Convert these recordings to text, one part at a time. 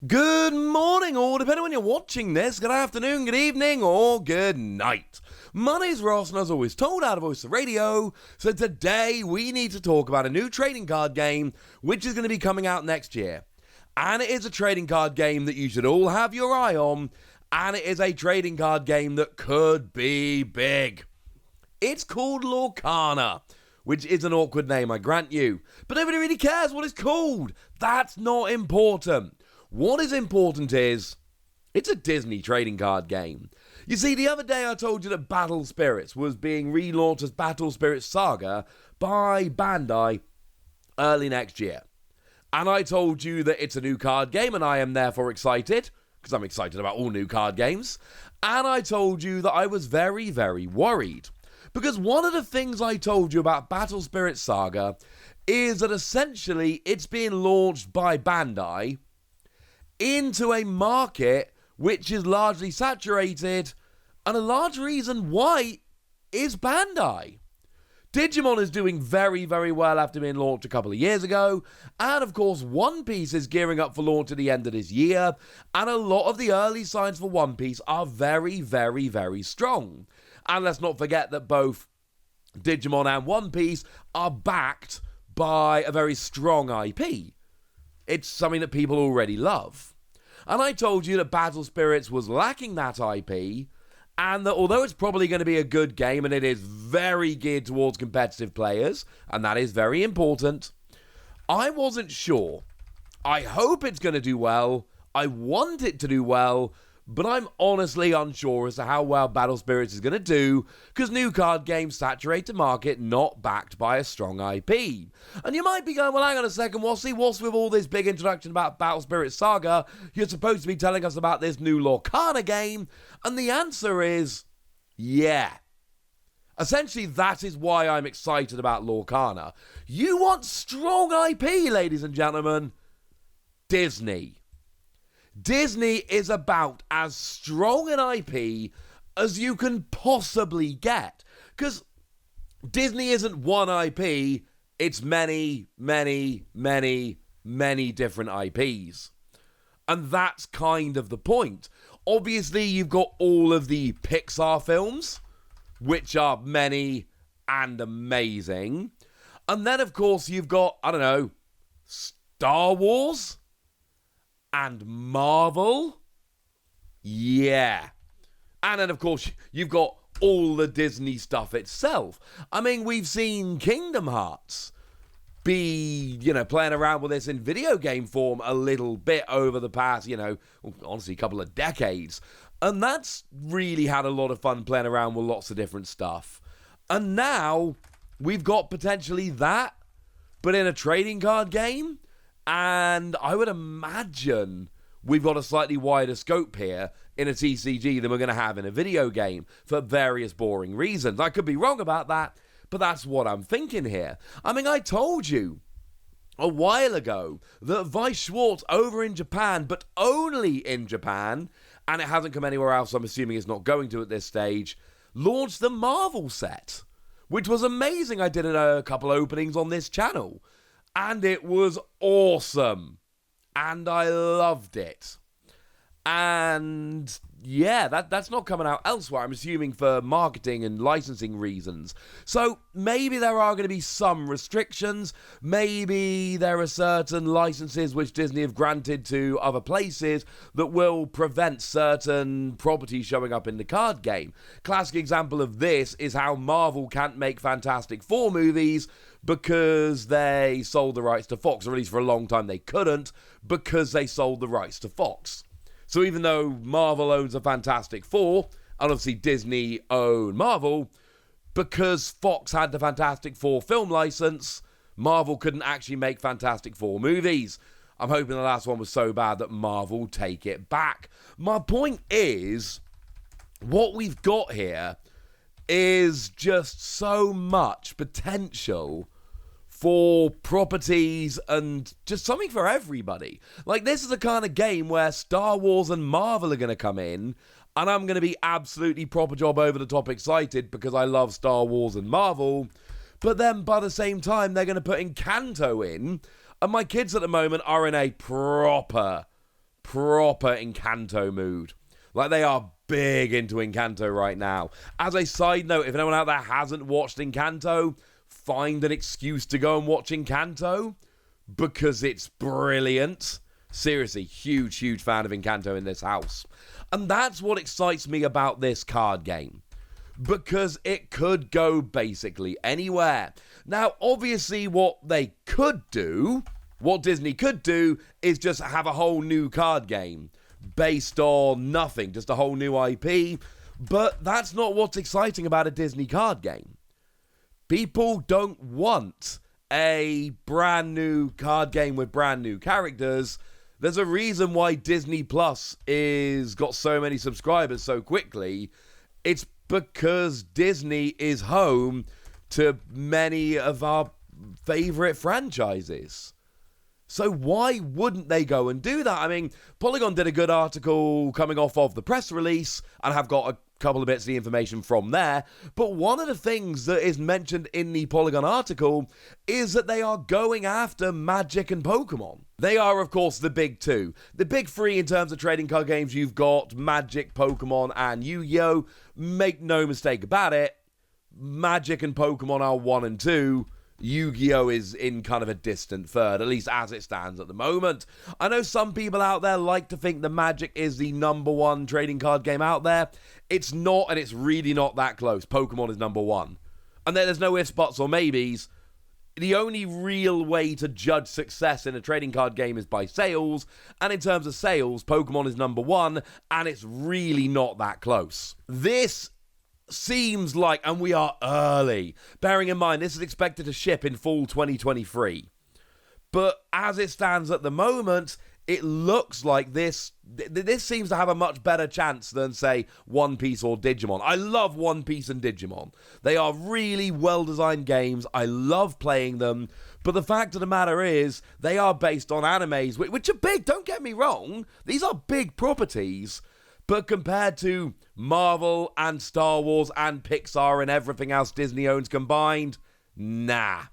Good morning, or depending on when you're watching this, good afternoon, good evening, or good night. My name's Ross, and as always told out of Voice of Radio, so today we need to talk about a new trading card game which is going to be coming out next year. And it is a trading card game that you should all have your eye on, and it is a trading card game that could be big. It's called Lorcana, which is an awkward name, I grant you, but nobody really cares what it's called. That's not important. What is important is, it's a Disney trading card game. You see, the other day I told you that Battle Spirits was being relaunched as Battle Spirits Saga by Bandai early next year. And I told you that it's a new card game and I am therefore excited, because I'm excited about all new card games. And I told you that I was very, very worried. Because one of the things I told you about Battle Spirits Saga is that essentially it's being launched by Bandai into a market which is largely saturated, and a large reason why is Bandai. Digimon is doing very, very well after being launched a couple of years ago, and of course One Piece is gearing up for launch at the end of this year, and a lot of the early signs for One Piece are very, very, very strong. And let's not forget that both Digimon and One Piece are backed by a very strong IP. It's something that people already love. And I told you that Battle Spirits was lacking that IP, and that although it's probably going to be a good game, and it is very geared towards competitive players, and that is very important, I wasn't sure. I hope it's going to do well, I want it to do well, but I'm honestly unsure as to how well Battle Spirits is going to do, because new card games saturate the market not backed by a strong IP. And you might be going, well, hang on a second, what's with all this big introduction about Battle Spirits Saga? You're supposed to be telling us about this new Lorcana game, and the answer is, yeah. Essentially, that is why I'm excited about Lorcana. You want strong IP, ladies and gentlemen? Disney. Disney is about as strong an IP as you can possibly get. Because Disney isn't one IP, it's many, many, many, many different IPs. And that's kind of the point. Obviously, you've got all of the Pixar films, which are many and amazing. And then, of course, you've got, Star Wars and Marvel. Yeah. And then, of course, you've got all the Disney stuff itself. I mean, we've seen Kingdom Hearts be, playing around with this in video game form a little bit over the past, honestly, couple of decades. And that's really had a lot of fun playing around with lots of different stuff. And now we've got potentially that, but in a trading card game. And I would imagine we've got a slightly wider scope here in a TCG than we're going to have in a video game for various boring reasons. I could be wrong about that, but that's what I'm thinking here. I mean, I told you a while ago that Weiss Schwarz over in Japan, but only in Japan, and it hasn't come anywhere else, I'm assuming it's not going to at this stage, launched the Marvel set, which was amazing. I did a couple openings on this channel. And it was awesome. And I loved it. And yeah, that's not coming out elsewhere, I'm assuming for marketing and licensing reasons. So maybe there are going to be some restrictions. Maybe there are certain licenses which Disney have granted to other places that will prevent certain properties showing up in the card game. Classic example of this is how Marvel can't make Fantastic Four movies because they sold the rights to Fox, or at least for a long time they couldn't, because they sold the rights to Fox. So even though Marvel owns the Fantastic Four, and obviously Disney own Marvel, because Fox had the Fantastic Four film license, Marvel couldn't actually make Fantastic Four movies. I'm hoping the last one was so bad that Marvel take it back. My point is, what we've got here is just so much potential for properties and just something for everybody. Like, this is the kind of game where Star Wars and Marvel are going to come in, and I'm going to be absolutely proper job over the top excited because I love Star Wars and Marvel. But then by the same time, they're going to put Encanto in, and my kids at the moment are in a proper proper Encanto mood. Like, they are big into Encanto right now. As a side note, if anyone out there hasn't watched Encanto, find an excuse to go and watch Encanto, because it's brilliant. Seriously, huge fan of Encanto in this house. And that's what excites me about this card game, because it could go basically anywhere. Now, obviously, what Disney could do, is just have a whole new card game based on nothing, just a whole new IP. But that's not what's exciting about a Disney card game. People don't want a brand new card game with brand new characters. There's a reason why Disney Plus is got so many subscribers so quickly. It's because Disney is home to many of our favorite franchises. So why wouldn't they go and do that? I mean, Polygon did a good article coming off of the press release, and I've got a couple of bits of the information from there. But one of the things that is mentioned in the Polygon article is that they are going after Magic and Pokemon. They are, of course, the big two. The big three in terms of trading card games, you've got Magic, Pokemon, and Yu-Gi-Oh! Make no mistake about it, Magic and Pokemon are 1 and 2. Yu-Gi-Oh! Is in kind of a distant third, at least as it stands at the moment. I know some people out there like to think the Magic is the number one trading card game out there. It's not, and it's really not that close. Pokemon is number one. And there's no ifs, buts, or maybes. The only real way to judge success in a trading card game is by sales, and in terms of sales, Pokemon is number one, and it's really not that close. This seems like, and we are early, bearing in mind this is expected to ship in fall 2023, but as it stands at the moment, it looks like this seems to have a much better chance than, say, One Piece or Digimon. I love One Piece and Digimon. They are really well-designed games. I love playing them, but the fact of the matter is, they are based on animes, which are big, don't get me wrong. These are big properties. But compared to Marvel and Star Wars and Pixar and everything else Disney owns combined, nah,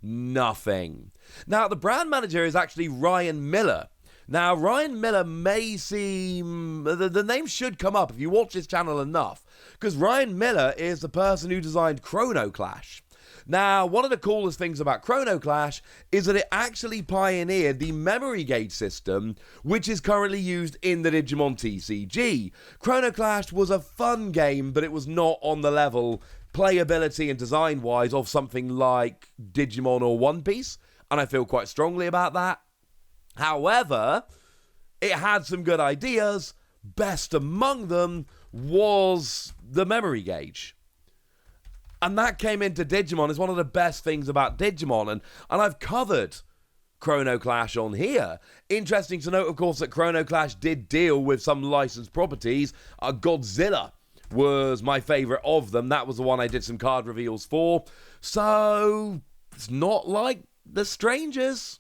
nothing. Now, the brand manager is actually Ryan Miller. Now, Ryan Miller may seem... The name should come up if you watch this channel enough, because Ryan Miller is the person who designed Chrono Clash. Now, one of the coolest things about Chrono Clash is that it actually pioneered the memory gauge system, which is currently used in the Digimon TCG. Chrono Clash was a fun game, but it was not on the level, playability and design-wise, of something like Digimon or One Piece, and I feel quite strongly about that. However, it had some good ideas. Best among them was the memory gauge. And that came into Digimon. It's one of the best things about Digimon. And I've covered Chrono Clash on here. Interesting to note, of course, that Chrono Clash did deal with some licensed properties. Godzilla was my favorite of them. That was the one I did some card reveals for. So, it's not like The Strangers.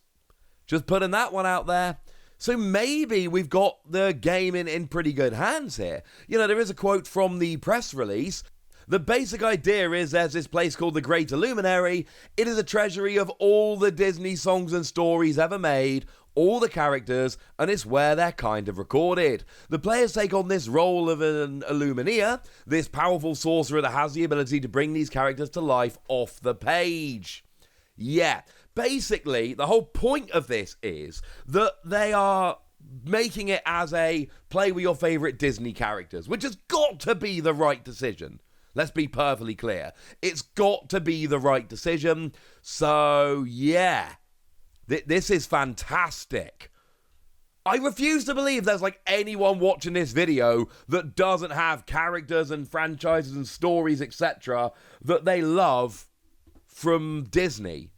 Just putting that one out there. So maybe we've got the game in pretty good hands here. You know, there is a quote from the press release. The basic idea is there's this place called the Great Illuminary. It is a treasury of all the Disney songs and stories ever made, all the characters, and it's where they're kind of recorded. The players take on this role of an Illumineer, this powerful sorcerer that has the ability to bring these characters to life off the page. Yeah, basically, the whole point of this is that they are making it as a play with your favorite Disney characters, which has got to be the right decision. Let's be perfectly clear. It's got to be the right decision. So, yeah. This is fantastic. I refuse to believe there's like anyone watching this video that doesn't have characters and franchises and stories, etc. that they love from Disney.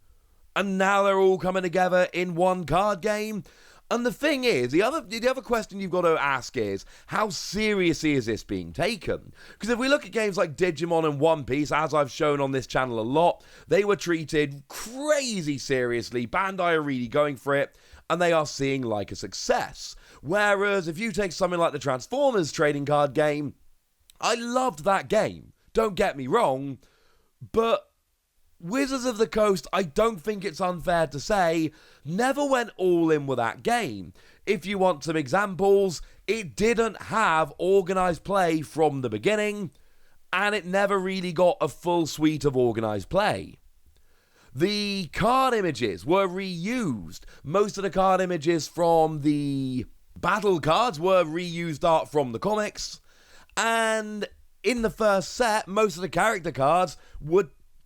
And now they're all coming together in one card game. And the thing is, the other question you've got to ask is, how seriously is this being taken? Because if we look at games like Digimon and One Piece, as I've shown on this channel a lot, they were treated crazy seriously. Bandai are really going for it, and they are seeing like a success. Whereas if you take something like the Transformers trading card game, I loved that game. Don't get me wrong, but Wizards of the Coast, I don't think it's unfair to say, never went all in with that game. if you want some examples, it didn't have organized play from the beginning, and it never really got a full suite of organized play. The card images were reused. Most of the card images from the battle cards were reused art from the comics, and in the first set, most of the character cards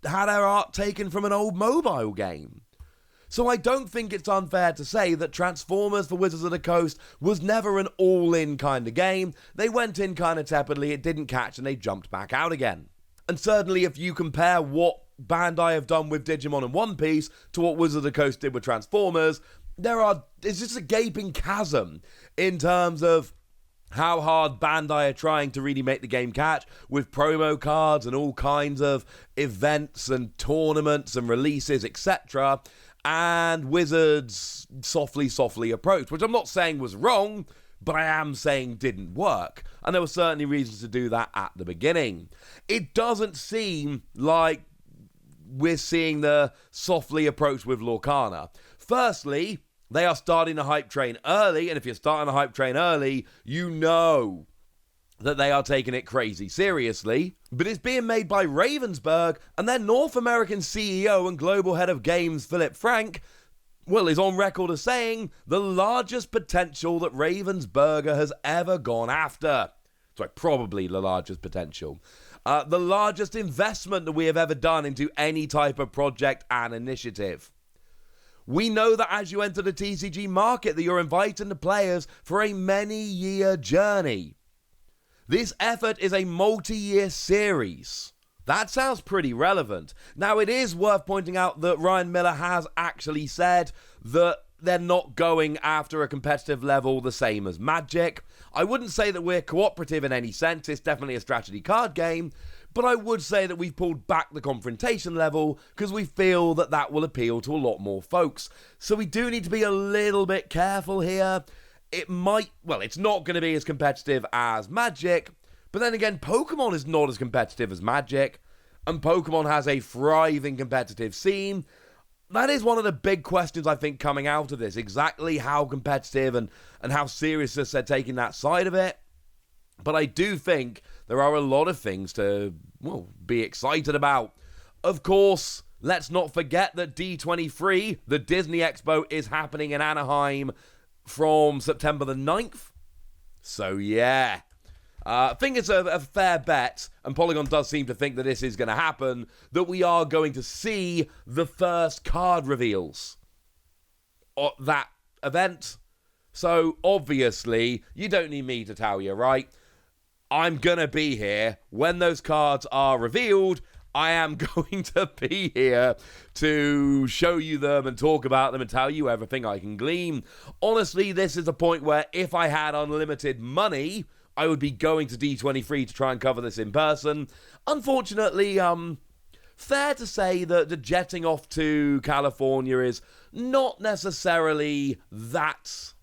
had their art taken from an old mobile game. So I don't think it's unfair to say that Transformers for Wizards of the Coast was never an all-in kind of game. They went in kind of tepidly, it didn't catch, and they jumped back out again. And certainly if you compare what Bandai have done with Digimon and One Piece to what Wizards of the Coast did with Transformers, it's just a gaping chasm in terms of how hard Bandai are trying to really make the game catch with promo cards and all kinds of events and tournaments and releases, etc. And Wizards' softly approach, which I'm not saying was wrong, but I am saying didn't work. And there were certainly reasons to do that at the beginning. It doesn't seem like we're seeing the softly approach with Lorcana. Firstly, they are starting the hype train early, and if you're starting the hype train early, you know that they are taking it crazy seriously. But it's being made by Ravensburg, and their North American CEO and global head of games, Philip Frank, is on record as saying the largest potential that Ravensburger has ever gone after. Sorry, probably the largest potential. The largest investment that we have ever done into any type of project and initiative. We know that as you enter the TCG market that you're inviting the players for a many-year journey. This effort is a multi-year series. That sounds pretty relevant. Now, it is worth pointing out that Ryan Miller has actually said that they're not going after a competitive level the same as Magic. I wouldn't say that we're cooperative in any sense. It's definitely a strategy card game. But I would say that we've pulled back the confrontation level because we feel that that will appeal to a lot more folks. So we do need to be a little bit careful here. It's not going to be as competitive as Magic. But then again, Pokemon is not as competitive as Magic. And Pokemon has a thriving competitive scene. That is one of the big questions, I think, coming out of this. Exactly how competitive and how serious they're taking that side of it. But I do think there are a lot of things to, be excited about. Of course, let's not forget that D23, the Disney Expo, is happening in Anaheim from September the 9th. So, yeah. I think it's a fair bet, and Polygon does seem to think that this is going to happen, that we are going to see the first card reveals at that event. So, obviously, you don't need me to tell you, right? I'm going to be here when those cards are revealed. I am going to be here to show you them and talk about them and tell you everything I can glean. Honestly, this is a point where if I had unlimited money, I would be going to D23 to try and cover this in person. Unfortunately, fair to say that the jetting off to California is not necessarily that.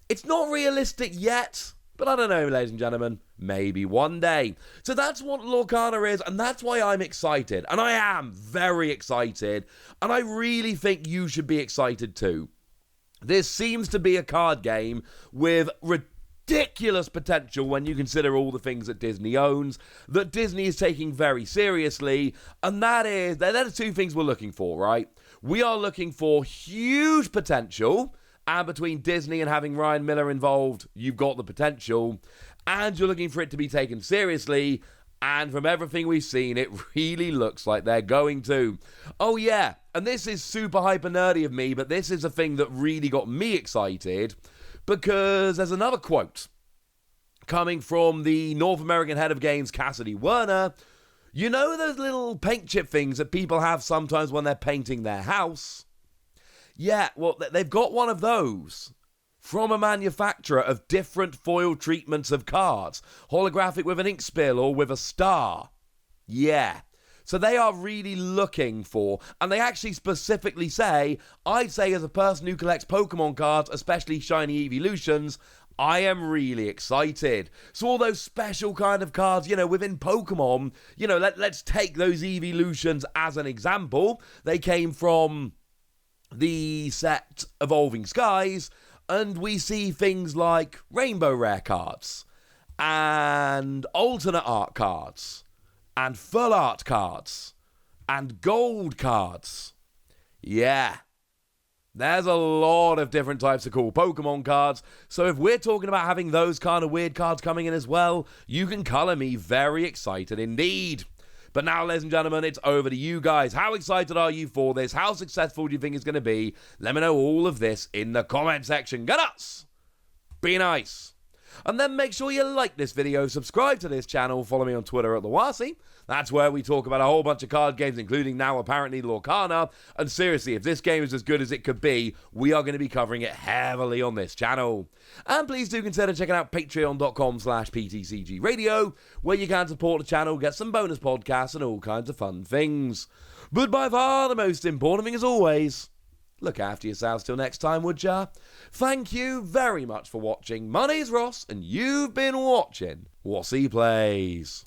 It's not realistic yet. But I don't know, ladies and gentlemen, maybe one day. So that's what Lorcana is, and that's why I'm excited. And I am very excited, and I really think you should be excited too. This seems to be a card game with ridiculous potential when you consider all the things that Disney owns, that Disney is taking very seriously, and they're the two things we're looking for, right? We are looking for huge potential. And between Disney and having Ryan Miller involved, you've got the potential. And you're looking for it to be taken seriously. And from everything we've seen, it really looks like they're going to. Oh yeah, and this is super hyper nerdy of me, but this is a thing that really got me excited. Because there's another quote coming from the North American head of games, Cassidy Werner. You know those little paint chip things that people have sometimes when they're painting their house? Yeah, well, they've got one of those from a manufacturer of different foil treatments of cards. Holographic with an ink spill or with a star. Yeah. So they are really looking for, and they actually specifically say, I'd say as a person who collects Pokemon cards, especially shiny evolutions, I am really excited. So all those special kind of cards, within Pokemon, let's take those evolutions as an example. They came from the set Evolving Skies, and we see things like rainbow rare cards, and alternate art cards, and full art cards, and gold cards. Yeah. There's a lot of different types of cool Pokemon cards, so if we're talking about having those kind of weird cards coming in as well, you can colour me very excited indeed. But now, ladies and gentlemen, it's over to you guys. How excited are you for this? How successful do you think it's going to be? Let me know all of this in the comment section. Get us! Be nice. And then make sure you like this video, subscribe to this channel, follow me on Twitter at @TheWasi. That's where we talk about a whole bunch of card games, including now apparently Lorcana. And seriously, if this game is as good as it could be, we are going to be covering it heavily on this channel. And please do consider checking out patreon.com/PTCG Radio, where you can support the channel, get some bonus podcasts and all kinds of fun things. But by far the most important thing as always, look after yourselves till next time, would ya? Thank you very much for watching. My name's Ross, and you've been watching Wasi Plays.